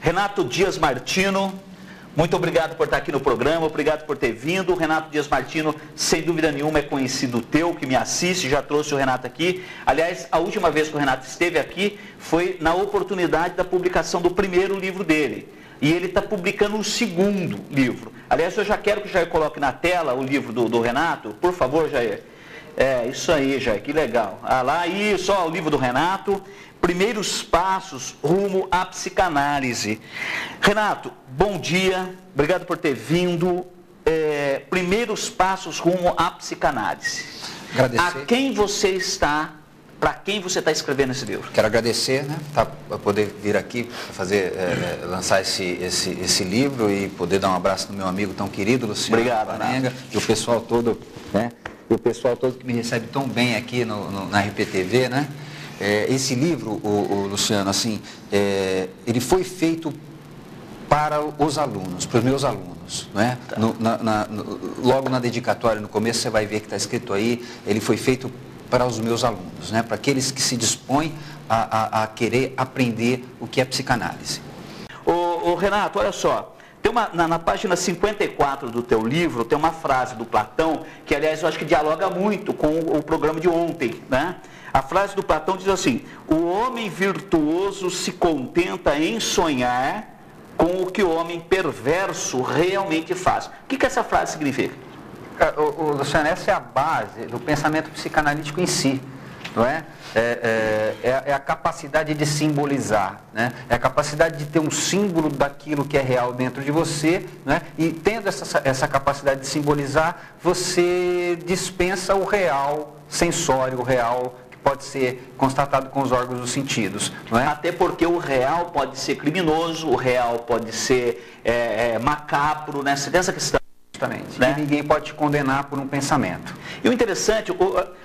Renato Dias Martino, muito obrigado por estar aqui no programa, obrigado por ter vindo. O Renato Dias Martino, sem dúvida nenhuma, é conhecido teu, que me assiste, já trouxe o Renato aqui. Aliás, a última vez que o Renato esteve aqui foi na oportunidade da publicação do primeiro livro dele. E ele está publicando o segundo livro. Aliás, eu já quero que o Jair coloque na tela o livro do Renato. Por favor, Jair. É, isso aí, Jair, que legal. Ah, lá, isso, ó, o livro do Renato. Primeiros passos rumo à psicanálise. Renato, bom dia, obrigado por ter vindo. Primeiros passos rumo à psicanálise. Agradecer. A quem você está, para quem você está escrevendo esse livro? Quero agradecer, né, para poder vir aqui fazer, lançar esse livro e poder dar um abraço no meu amigo tão querido, Luciano. Obrigado, Parenga, e o pessoal todo, né, e o pessoal todo que me recebe tão bem aqui na RPTV, né? Esse livro, o Luciano, assim, ele foi feito para os alunos, para os meus alunos, né? Tá. Logo na dedicatória, no começo, você vai ver que está escrito aí, ele foi feito para os meus alunos, né? Para aqueles que se dispõem a querer aprender o que é psicanálise. Ô Renato, olha só, tem na página 54 do teu livro, tem uma frase do Platão, que aliás eu acho que dialoga muito com o programa de ontem, né? A frase do Platão diz assim: o homem virtuoso se contenta em sonhar com o que o homem perverso realmente faz. O que essa frase significa? Luciano, essa é a base do pensamento psicanalítico em si, não é? É a capacidade de simbolizar, né? É a capacidade de ter um símbolo daquilo que é real dentro de você, né? E tendo essa capacidade de simbolizar, você dispensa o real sensório, o real pode ser constatado com os órgãos dos sentidos, não é? Até porque o real pode ser criminoso, o real pode ser macabro, né? Você tem essa questão. Justamente. Né? E ninguém pode te condenar por um pensamento. E o interessante,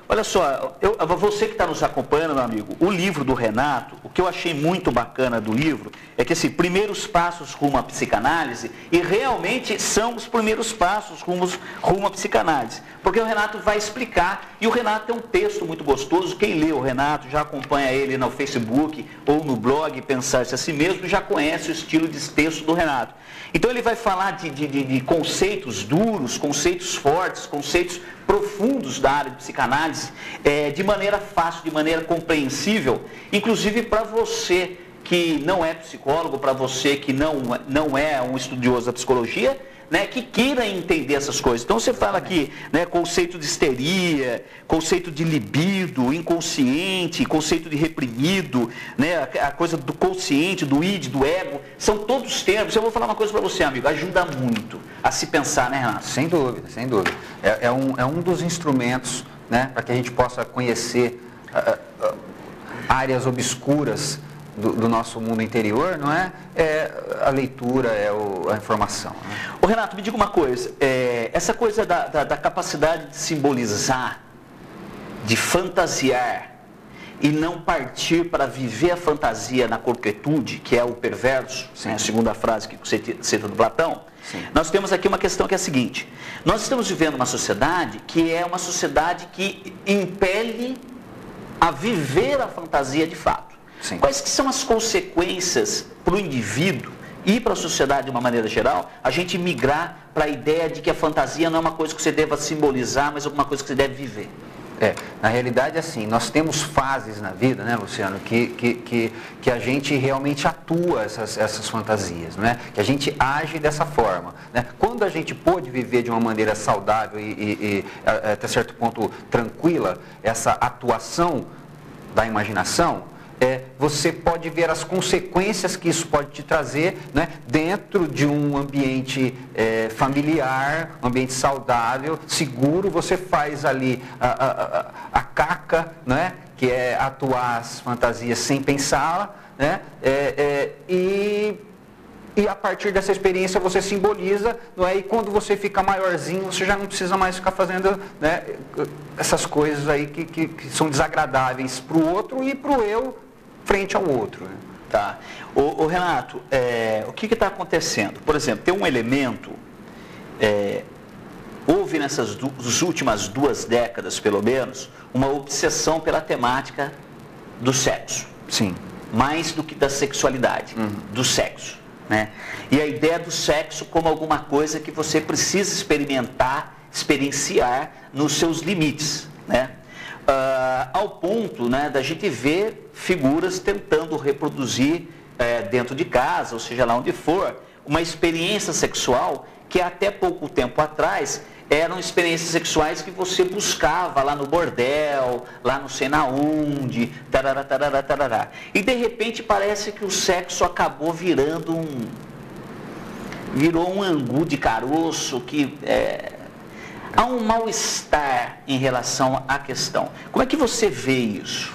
olha só, você que está nos acompanhando, meu amigo, o livro do Renato, o que eu achei muito bacana do livro é que, assim, primeiros passos rumo à psicanálise, e realmente são os primeiros passos rumo à psicanálise, porque o Renato vai explicar, e o Renato tem um texto muito gostoso. Quem lê o Renato, já acompanha ele no Facebook ou no blog Pensar-se a Si Mesmo, já conhece o estilo de texto do Renato. Então ele vai falar de conceitos duros, conceitos fortes, conceitos profundos da área de psicanálise, de maneira fácil, de maneira compreensível, inclusive para você que não é psicólogo, para você que não é um estudioso da psicologia, né, que queira entender essas coisas. Então você fala aqui, né, conceito de histeria, conceito de libido, inconsciente, conceito de reprimido, né, a coisa do consciente, do id, do ego, são todos termos. Eu vou falar uma coisa para você, amigo, ajuda muito a se pensar, né, Renato? Sem dúvida, sem dúvida. É um dos instrumentos, né, para que a gente possa conhecer áreas obscuras do nosso mundo interior, não é? A leitura, a informação. Né? Ô Renato, me diga uma coisa, essa coisa da capacidade de simbolizar, de fantasiar e não partir para viver a fantasia na concretude, que é o perverso, né, a segunda frase que você cita do Platão. Sim. Nós temos aqui uma questão que é a seguinte: nós estamos vivendo uma sociedade que é uma sociedade que impele a viver a fantasia de fato. Sim. Quais que são as consequências para o indivíduo e para a sociedade de uma maneira geral, a gente migrar para a ideia de que a fantasia não é uma coisa que você deva simbolizar, mas alguma coisa que você deve viver? Na realidade, assim, nós temos fases na vida, né, Luciano, que a gente realmente atua essas fantasias, né? Que a gente age dessa forma, né? Quando a gente pôde viver de uma maneira saudável e até certo ponto tranquila, essa atuação da imaginação, você pode ver as consequências que isso pode te trazer, né, dentro de um ambiente familiar, um ambiente saudável, seguro. Você faz ali a caca, né, que é atuar as fantasias sem pensá-la, né, e a partir dessa experiência você simboliza, não é? E quando você fica maiorzinho, você já não precisa mais ficar fazendo, né, essas coisas aí que são desagradáveis para o outro e para o eu frente ao outro. Né? Tá. Ô Renato, o que está acontecendo? Por exemplo, tem um elemento, houve nessas últimas 2 décadas, pelo menos, uma obsessão pela temática do sexo. Sim. Mais do que da sexualidade, do sexo. né? E a ideia do sexo como alguma coisa que você precisa experimentar, experienciar nos seus limites, né? Ao ponto, né, da gente ver figuras tentando reproduzir dentro de casa, ou seja lá onde for, uma experiência sexual que até pouco tempo atrás eram experiências sexuais que você buscava lá no bordel, lá não sei na onde, tarará, tarará, tarará. E de repente parece que o sexo acabou virou um angu de caroço, que há um mal-estar em relação à questão. Como é que você vê isso?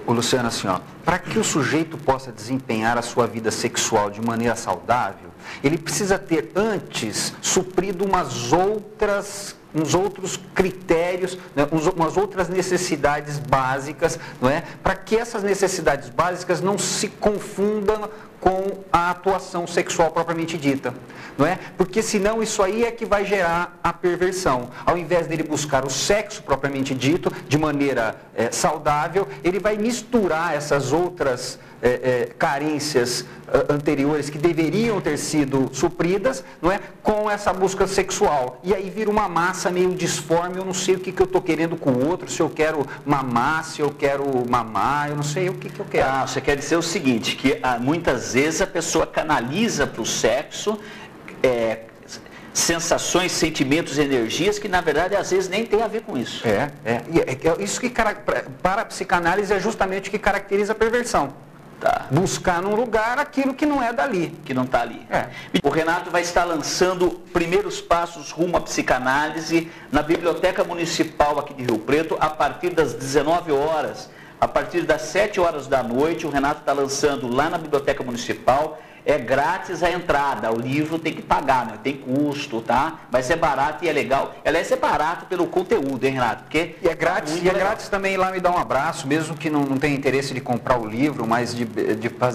Luciano, assim, para que o sujeito possa desempenhar a sua vida sexual de maneira saudável, ele precisa ter antes suprido uns outros critérios, né, umas outras necessidades básicas, não é? Para que essas necessidades básicas não se confundam com a atuação sexual propriamente dita, não é? Porque senão isso aí é que vai gerar a perversão. Ao invés dele buscar o sexo propriamente dito, de maneira saudável, ele vai misturar essas outras carências anteriores que deveriam ter sido supridas, não é? Com essa busca sexual. E aí vira uma massa meio disforme, eu não sei o que eu estou querendo com o outro, se eu quero mamar, se eu quero mamar, eu não sei o que eu quero. Você quer dizer o seguinte, que muitas vezes a pessoa canaliza para o sexo sensações, sentimentos, energias que na verdade às vezes nem tem a ver com isso. Isso que para a psicanálise é justamente o que caracteriza a perversão. Tá. Buscar num lugar aquilo que não é dali. Que não está ali. O Renato vai estar lançando primeiros passos rumo à psicanálise na Biblioteca Municipal aqui de Rio Preto, a partir das 19 horas. A partir das 7 horas da noite, o Renato está lançando lá na Biblioteca Municipal. É grátis a entrada, o livro tem que pagar, né? Tem custo, tá? Mas é barato e é legal. Aliás, é barato pelo conteúdo, hein, Renato? Porque é grátis também ir lá me dar um abraço, mesmo que não tenha interesse de comprar o livro, mas de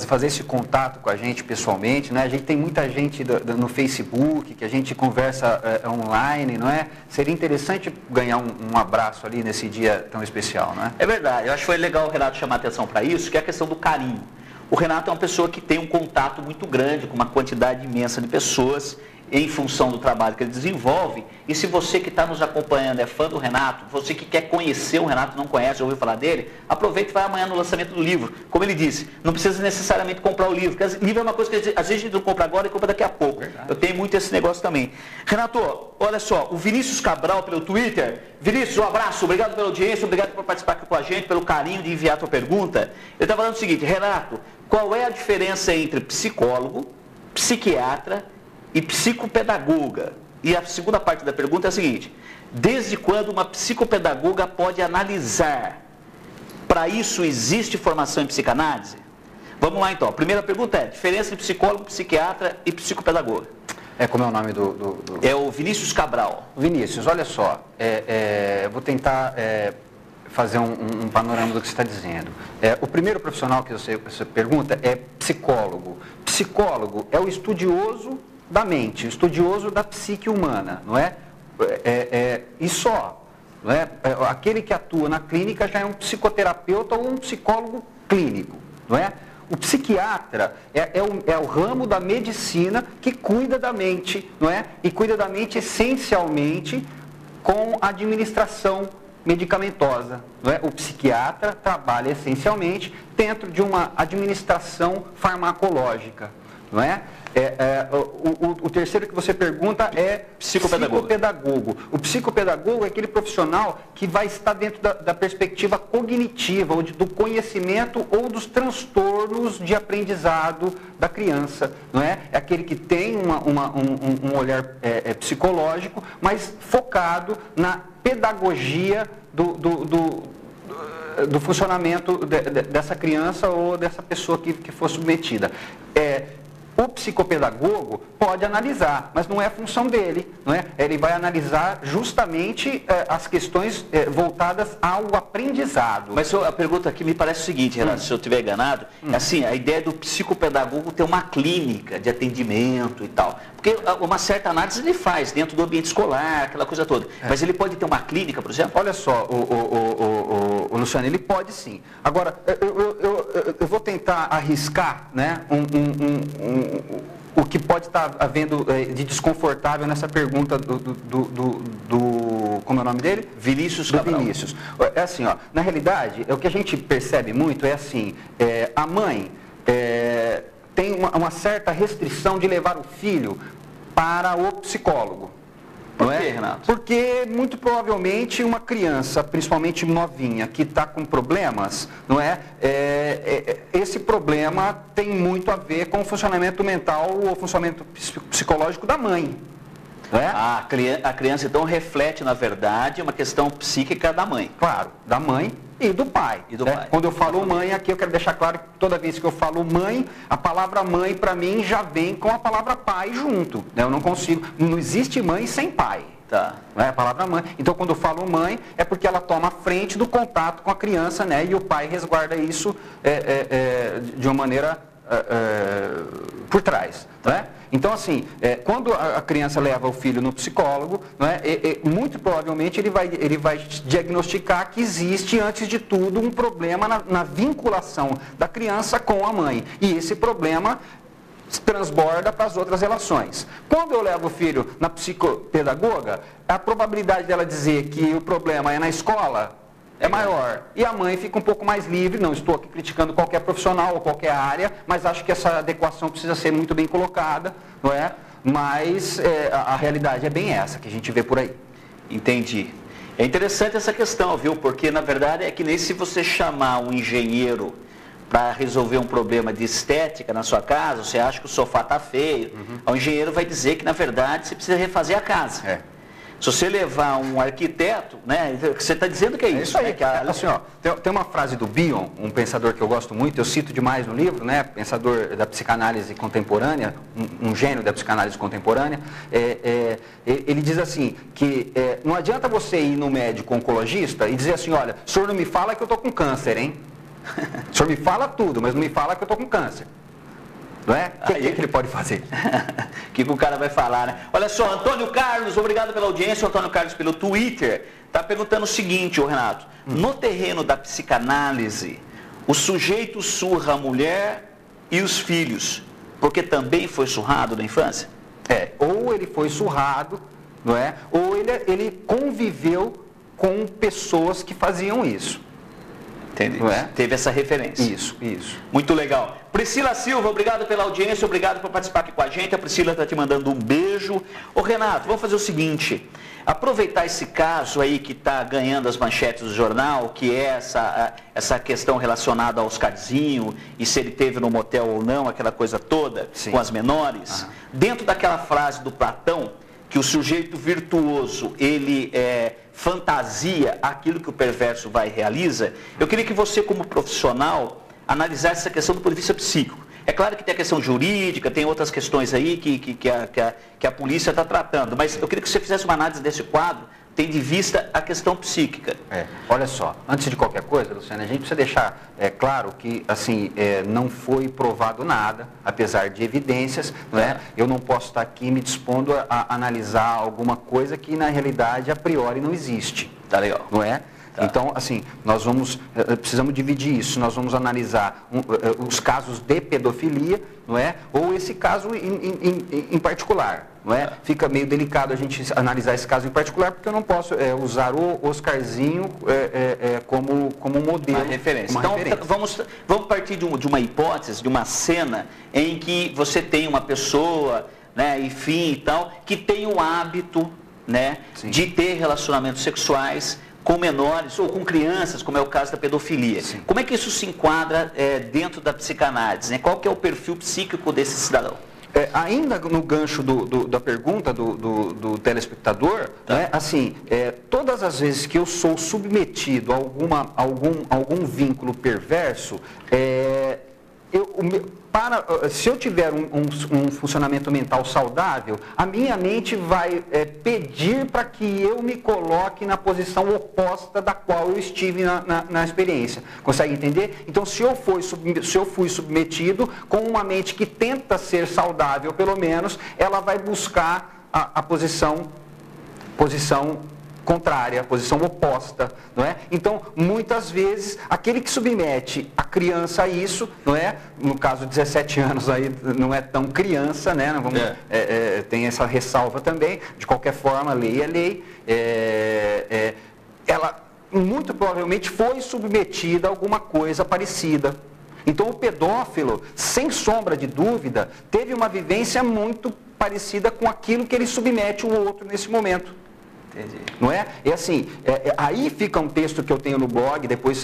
fazer esse contato com a gente pessoalmente, né? A gente tem muita gente no Facebook, que a gente conversa online, não é? Seria interessante ganhar um abraço ali nesse dia tão especial, não é? É verdade, eu acho que foi legal o Renato chamar a atenção para isso, que é a questão do carinho. O Renato é uma pessoa que tem um contato muito grande com uma quantidade imensa de pessoas em função do trabalho que ele desenvolve. E se você que está nos acompanhando é fã do Renato, você que quer conhecer o Renato, não conhece, ouviu falar dele, aproveite e vai amanhã no lançamento do livro. Como ele disse, não precisa necessariamente comprar o livro, porque o livro é uma coisa que às vezes a gente não compra agora e compra daqui a pouco. Verdade. Eu tenho muito esse negócio também. Renato, olha só, o Vinícius Cabral pelo Twitter. Vinícius, um abraço, obrigado pela audiência, obrigado por participar aqui com a gente, pelo carinho de enviar a tua pergunta. Ele está falando o seguinte: Renato, qual é a diferença entre psicólogo, psiquiatra e psicopedagoga? E a segunda parte da pergunta é a seguinte: desde quando uma psicopedagoga pode analisar? Para isso existe formação em psicanálise? Vamos lá então. A primeira pergunta é: diferença entre psicólogo, psiquiatra e psicopedagoga? Como é o nome É o Vinícius Cabral. Vinícius, olha só, vou tentar fazer um panorama do que você está dizendo. O primeiro profissional que você pergunta é psicólogo. Psicólogo é o estudioso da mente, o estudioso da psique humana, não é? E só, não é? Aquele que atua na clínica já é um psicoterapeuta ou um psicólogo clínico, não é? O psiquiatra é o ramo da medicina que cuida da mente, não é? E cuida da mente essencialmente com a administração medicamentosa, não é? O psiquiatra trabalha essencialmente dentro de uma administração farmacológica, não é? O terceiro que você pergunta é psicopedagogo. O psicopedagogo é aquele profissional que vai estar dentro da perspectiva cognitiva, ou do conhecimento ou dos transtornos de aprendizado da criança, não é? É aquele que tem um olhar psicológico, mas focado na pedagogia do funcionamento dessa criança ou dessa pessoa que for submetida. O psicopedagogo pode analisar, mas não é a função dele, não é? Ele vai analisar justamente as questões voltadas ao aprendizado. Mas a pergunta aqui me parece o seguinte, Renato, se eu estiver enganado, assim, a ideia do psicopedagogo ter uma clínica de atendimento e tal. Porque uma certa análise ele faz dentro do ambiente escolar, aquela coisa toda. Mas ele pode ter uma clínica, por exemplo? Olha só, o Luciano, ele pode sim. Agora, eu vou tentar arriscar, né, o que pode estar havendo de desconfortável nessa pergunta como é o nome dele? Vinícius do Cabral. Vinícius. É assim, ó, na realidade, o que a gente percebe muito é assim, a mãe tem uma certa restrição de levar o filho para o psicólogo. Por quê, Renato? Porque, muito provavelmente, uma criança, principalmente novinha, que está com problemas, não é? Esse problema tem muito a ver com o funcionamento mental ou funcionamento psicológico da mãe. Não é? A criança, então, reflete, na verdade, uma questão psíquica da mãe. Claro, da mãe e do pai. Pai. Quando eu falo mãe, aqui eu quero deixar claro que toda vez que eu falo mãe, a palavra mãe, para mim, já vem com a palavra pai junto. Né? Eu não consigo, não existe mãe sem pai. Tá. Não é a palavra mãe. Então, quando eu falo mãe, é porque ela toma a frente do contato com a criança, né? E o pai resguarda isso de uma maneira por trás. Não é? Então, assim, quando a criança leva o filho no psicólogo, não é? Muito provavelmente ele vai diagnosticar que existe, antes de tudo, um problema na vinculação da criança com a mãe. E esse problema transborda para as outras relações. Quando eu levo o filho na psicopedagoga, a probabilidade dela dizer que o problema é na escola é maior. E a mãe fica um pouco mais livre. Não estou aqui criticando qualquer profissional ou qualquer área, mas acho que essa adequação precisa ser muito bem colocada, não é? Mas a realidade é bem essa que a gente vê por aí. Entendi. É interessante essa questão, viu? Porque, na verdade, é que nem se você chamar um engenheiro para resolver um problema de estética na sua casa, você acha que o sofá está feio, o engenheiro vai dizer que, na verdade, você precisa refazer a casa. Se você levar um arquiteto, né, você está dizendo que é isso. Aí, né, que assim, ó, tem uma frase do Bion, um pensador que eu gosto muito, eu cito demais no livro, né, pensador da psicanálise contemporânea, um gênio da psicanálise contemporânea, ele diz assim, que não adianta você ir no médico oncologista e dizer assim, olha, o senhor não me fala que eu estou com câncer, hein? O senhor me fala tudo, mas não me fala que eu estou com câncer. Não é? O que ele pode fazer? O que o cara vai falar, né? Olha só, Antônio Carlos, obrigado pela audiência. O Antônio Carlos, pelo Twitter, está perguntando o seguinte, ô Renato. No terreno da psicanálise, o sujeito surra a mulher e os filhos, porque também foi surrado na infância? Ou ele foi surrado, não é? Ou ele conviveu com pessoas que faziam isso. Entendi. Não é? Teve essa referência. Isso. Muito legal. Priscila Silva, obrigado pela audiência, obrigado por participar aqui com a gente. A Priscila está te mandando um beijo. Ô Renato, vamos fazer o seguinte, aproveitar esse caso aí que está ganhando as manchetes do jornal, que é essa questão relacionada ao Oscarzinho, e se ele teve no motel ou não, aquela coisa toda, Sim. com as menores. Dentro daquela frase do Platão, que o sujeito virtuoso, ele fantasia aquilo que o perverso vai e realiza, eu queria que você, como profissional, analisasse essa questão do ponto de vista psíquico. É claro que tem a questão jurídica, tem outras questões aí que a polícia está tratando, mas eu queria que você fizesse uma análise desse quadro, tendo em vista a questão psíquica. Olha só, antes de qualquer coisa, Luciana, a gente precisa deixar claro que, assim, não foi provado nada, apesar de evidências, não é? Eu não posso estar aqui me dispondo a analisar alguma coisa que, na realidade, a priori não existe. Tá legal. Não é? Tá. Então, assim, nós precisamos dividir isso, nós vamos analisar os casos de pedofilia, não é? Ou esse caso em particular, não é? Fica meio delicado a gente analisar esse caso em particular, porque eu não posso usar o Oscarzinho como modelo. Uma referência. Então, vamos partir de uma hipótese, de uma cena em que você tem uma pessoa, né, enfim e tal, que tem o hábito, né, de ter relacionamentos sexuais com menores ou com crianças, como é o caso da pedofilia. Sim. Como é que isso se enquadra dentro da psicanálise? Né? Qual que é o perfil psíquico desse cidadão? Ainda no gancho da pergunta do telespectador, tá. Né, assim, todas as vezes que eu sou submetido a algum vínculo perverso, se eu tiver um funcionamento mental saudável, a minha mente vai pedir para que eu me coloque na posição oposta da qual eu estive na experiência. Consegue entender? Então, se eu fui submetido com uma mente que tenta ser saudável, pelo menos, ela vai buscar a posição contrária, a posição oposta, não é? Então, muitas vezes, aquele que submete a criança a isso, não é? No caso, 17 anos aí não é tão criança, né? Não vamos, tem essa ressalva também. De qualquer forma, lei é lei. Ela muito provavelmente foi submetida a alguma coisa parecida. Então, o pedófilo, sem sombra de dúvida, teve uma vivência muito parecida com aquilo que ele submete o outro nesse momento. Entendi. Não é? E assim, aí fica um texto que eu tenho no blog, depois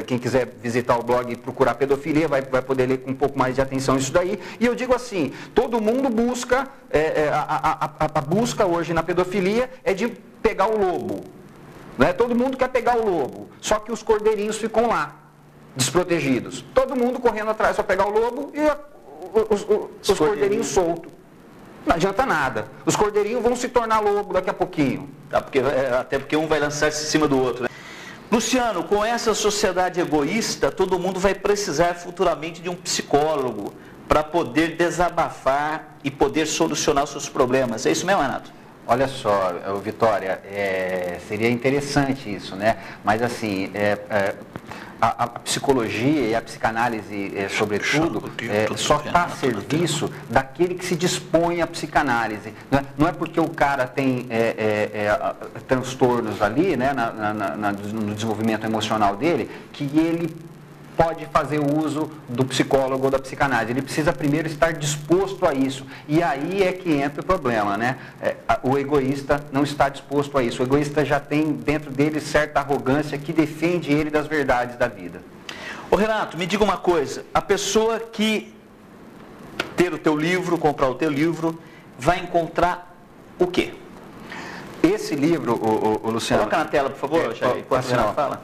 quem quiser visitar o blog e procurar pedofilia vai poder ler com um pouco mais de atenção isso daí. E eu digo assim, todo mundo busca, a busca hoje na pedofilia é de pegar o lobo. Não é? Todo mundo quer pegar o lobo, só que os cordeirinhos ficam lá, desprotegidos. Todo mundo correndo atrás para pegar o lobo e os cordeirinhos soltos. Não adianta nada. Os cordeirinhos vão se tornar lobo daqui a pouquinho. Até porque um vai lançar-se em cima do outro, né? Luciano, com essa sociedade egoísta, todo mundo vai precisar futuramente de um psicólogo para poder desabafar e poder solucionar os seus problemas. É isso mesmo, Renato? Olha só, Vitória, seria interessante isso, né? Mas assim, a psicologia e a psicanálise, sobretudo, só está a serviço daquele que se dispõe à psicanálise. Não é porque o cara tem transtornos ali, né, no desenvolvimento emocional dele, que ele pode fazer uso do psicólogo ou da psicanálise. Ele precisa primeiro estar disposto a isso. E aí é que entra o problema, né? O egoísta não está disposto a isso. O egoísta já tem dentro dele certa arrogância que defende ele das verdades da vida. Ô Renato, me diga uma coisa. A pessoa que ter o teu livro, comprar o teu livro, vai encontrar o quê? Esse livro, o Luciano... Coloca na tela, por favor, enquanto o Renato fala.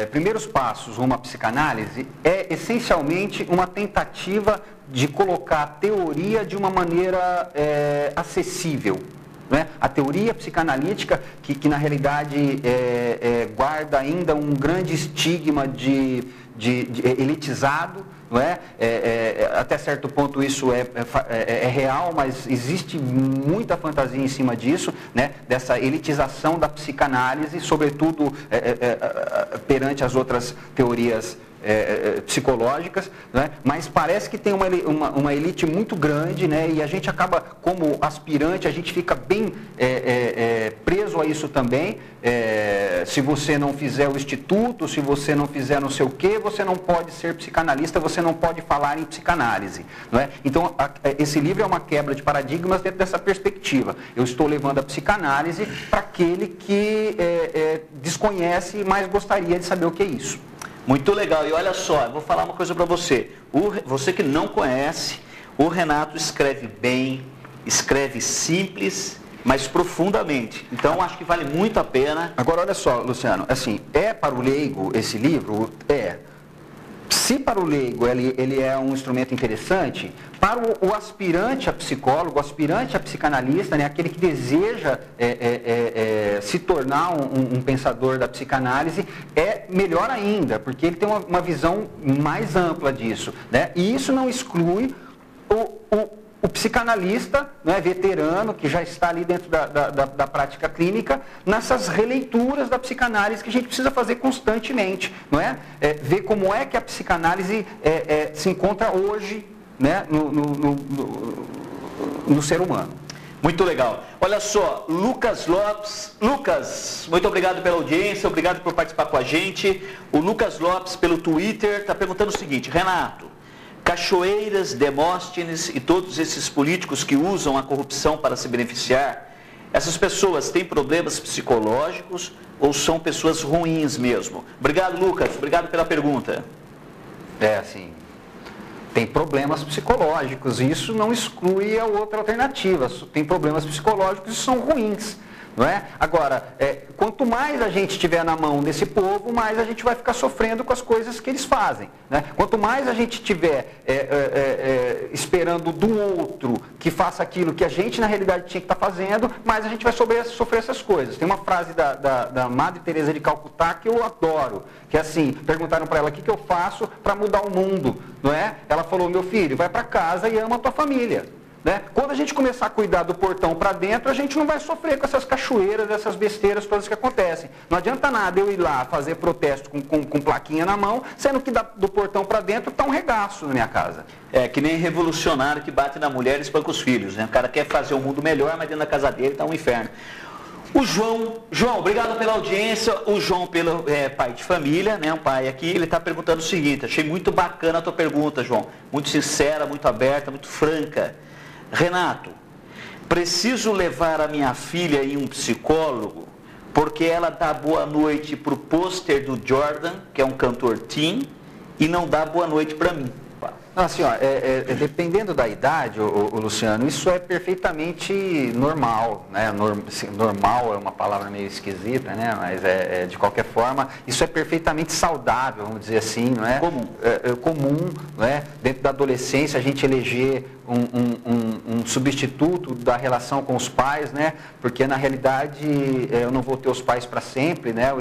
Primeiros Passos rumo à Psicanálise é essencialmente uma tentativa de colocar a teoria de uma maneira acessível. Né? A teoria psicanalítica, que na realidade guarda ainda um grande estigma de elitizado, não é? Até certo ponto isso é real, mas existe muita fantasia em cima disso, né? Dessa elitização da psicanálise, sobretudo perante as outras teorias psicológicas, né? Mas parece que tem uma elite muito grande, né? E a gente acaba, como aspirante, a gente fica bem preso a isso também. Se você não fizer o instituto, se você não fizer não sei o quê, você não pode ser psicanalista, você não pode falar em psicanálise, não é? Então, esse livro é uma quebra de paradigmas dentro dessa perspectiva. Eu estou levando a psicanálise para aquele que desconhece, mas gostaria de saber o que é isso. Muito legal. E olha só, eu vou falar uma coisa para você. Você que não conhece, o Renato escreve bem, escreve simples, mas profundamente. Então, acho que vale muito a pena. Agora, olha só, Luciano, assim, para o leigo esse livro? Se para o leigo ele é um instrumento interessante, para o aspirante a psicólogo, o aspirante a psicanalista, né, aquele que deseja se tornar um pensador da psicanálise, é melhor ainda, porque ele tem uma visão mais ampla disso, né? E isso não exclui o psicanalista, né, veterano, que já está ali dentro da prática clínica, nessas releituras da psicanálise que a gente precisa fazer constantemente, não é? Ver como é que a psicanálise se encontra hoje, né, no ser humano. Muito legal. Olha só, Lucas Lopes. Lucas, muito obrigado pela audiência, obrigado por participar com a gente. O Lucas Lopes, pelo Twitter, está perguntando o seguinte: Renato, Cachoeiras, Demóstenes e todos esses políticos que usam a corrupção para se beneficiar, essas pessoas têm problemas psicológicos ou são pessoas ruins mesmo? Obrigado, Lucas. Obrigado pela pergunta. Assim, tem problemas psicológicos, e isso não exclui a outra alternativa. Tem problemas psicológicos e são ruins, não é? Agora, quanto mais a gente estiver na mão desse povo, mais a gente vai ficar sofrendo com as coisas que eles fazem, né? Quanto mais a gente estiver esperando do outro que faça aquilo que a gente na realidade tinha que estar fazendo, mais a gente vai sofrer essas coisas. Tem uma frase da Madre Teresa de Calcutá que eu adoro, que é assim: perguntaram para ela o que eu faço para mudar o mundo, não é? Ela falou: meu filho, vai para casa e ama a tua família. né? Quando a gente começar a cuidar do portão para dentro, a gente não vai sofrer com essas cachoeiras, essas besteiras todas que acontecem. Não adianta nada eu ir lá fazer protesto com plaquinha na mão, sendo que do portão para dentro está um regaço na minha casa. É que nem revolucionário que bate na mulher e espanca os filhos, né? O cara quer fazer um mundo melhor, mas dentro da casa dele está um inferno. O João, obrigado pela audiência. O João, pelo pai de família, né? Um pai aqui, ele está perguntando o seguinte: achei muito bacana a tua pergunta, João. Muito sincera, muito aberta, muito franca. Renato, preciso levar a minha filha em um psicólogo porque ela dá boa noite pro pôster do Jordan, que é um cantor teen, e não dá boa noite para mim. Não, assim, ó, dependendo da idade, o Luciano, isso é perfeitamente normal, né? Normal é uma palavra meio esquisita, né? Mas de qualquer forma, isso é perfeitamente saudável, vamos dizer assim, não é? Comum. Comum, não é? Dentro da adolescência, a gente eleger um substituto da relação com os pais, né? Porque na realidade eu não vou ter os pais para sempre, né?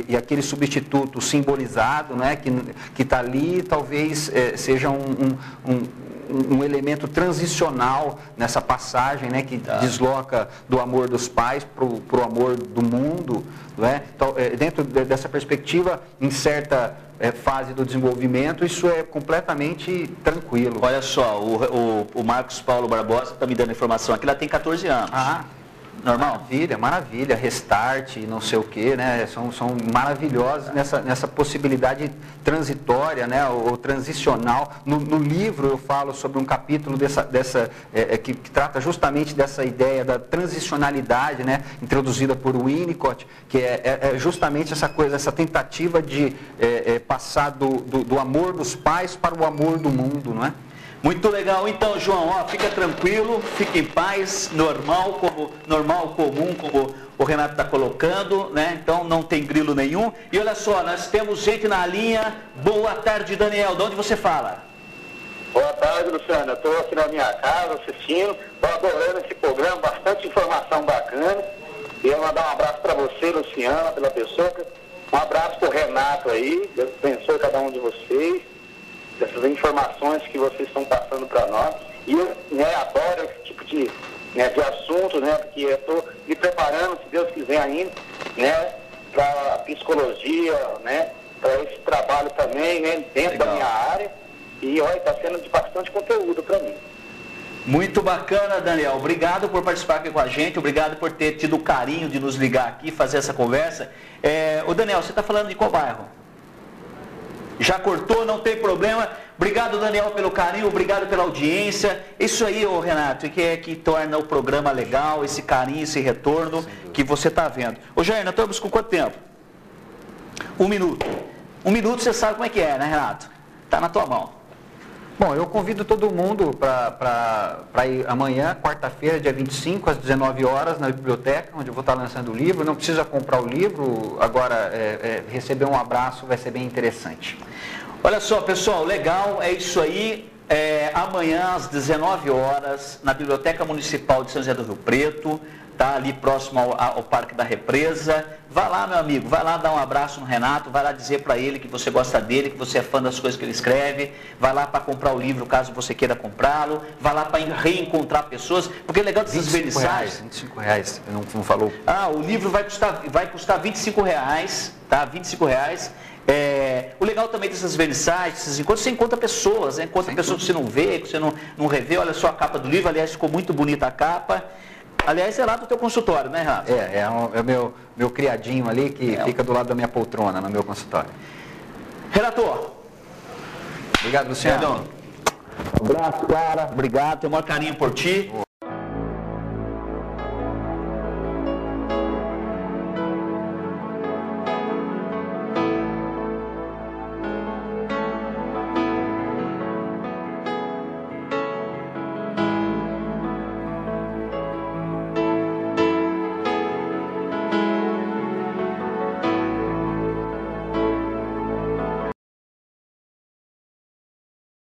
E aquele substituto simbolizado, né? Que está ali, talvez seja um elemento transicional nessa passagem, né? Que desloca do amor dos pais para o amor do mundo, não é? Então, dentro dessa perspectiva, em certa fase do desenvolvimento, isso é completamente tranquilo. Olha só, o Marcos Paulo Barbosa está me dando informação aqui, ela tem 14 anos. Normal? Maravilha, restart, não sei o que, né? São maravilhosos nessa possibilidade transitória, né? Ou transicional. No livro eu falo sobre um capítulo que trata justamente dessa ideia da transicionalidade, né? Introduzida por Winnicott, que é justamente essa coisa, essa tentativa de passar do amor dos pais para o amor do mundo, não é? Muito legal, então, João, fica tranquilo, fica em paz, normal, comum, como o Renato está colocando, né? Então não tem grilo nenhum. E olha só, nós temos gente na linha. Boa tarde, Daniel, de onde você fala? Boa tarde, Luciano, eu estou aqui na minha casa assistindo, estou adorando esse programa, bastante informação bacana. E eu mandar um abraço para você, Luciana, pela pessoa, um abraço para o Renato aí, Deus abençoe cada um de vocês. Dessas informações que vocês estão passando para nós. E eu adoro esse tipo de assunto, né? Porque eu estou me preparando, se Deus quiser ainda, né? Para psicologia, né? Para esse trabalho também, né? Dentro da minha área. E olha, está sendo de bastante conteúdo para mim. Muito bacana, Daniel. Obrigado por participar aqui com a gente. Obrigado por ter tido o carinho de nos ligar aqui, fazer essa conversa. Ô Daniel, você está falando de qual bairro? Já cortou, não tem problema. Obrigado, Daniel, pelo carinho, obrigado pela audiência. Isso aí, ô Renato, que torna o programa legal, esse carinho, esse retorno que você está vendo. Ô Jair, nós estamos com quanto tempo? 1 minuto. 1 minuto você sabe como é que é, né, Renato? Está na tua mão. Bom, eu convido todo mundo para ir amanhã, quarta-feira, dia 25, às 19 horas, na biblioteca, onde eu vou estar lançando o livro. Não precisa comprar o livro, agora receber um abraço vai ser bem interessante. Olha só, pessoal, legal, é isso aí. Amanhã, às 19 horas, na Biblioteca Municipal de São José do Rio Preto, tá ali próximo ao Parque da Represa. Vai lá, meu amigo, vai lá dar um abraço no Renato, vai lá dizer para ele que você gosta dele, que você é fã das coisas que ele escreve, vai lá para comprar o livro caso você queira comprá-lo, vai lá para reencontrar pessoas, porque é legal dessas vernissagens. R$25, não falou. O livro vai custar R$25, tá? R$25. O legal também dessas vernissagens, esses encontros, você encontra pessoas, né? Encontra pessoas que você não vê, que você não revê. Olha só a capa do livro, aliás, ficou muito bonita a capa. Aliás, é lá do teu consultório, né, Renato? É o meu criadinho ali que fica do lado da minha poltrona, no meu consultório. Renato. Obrigado, Luciano. Um abraço, cara. Obrigado, tenho o maior carinho por ti.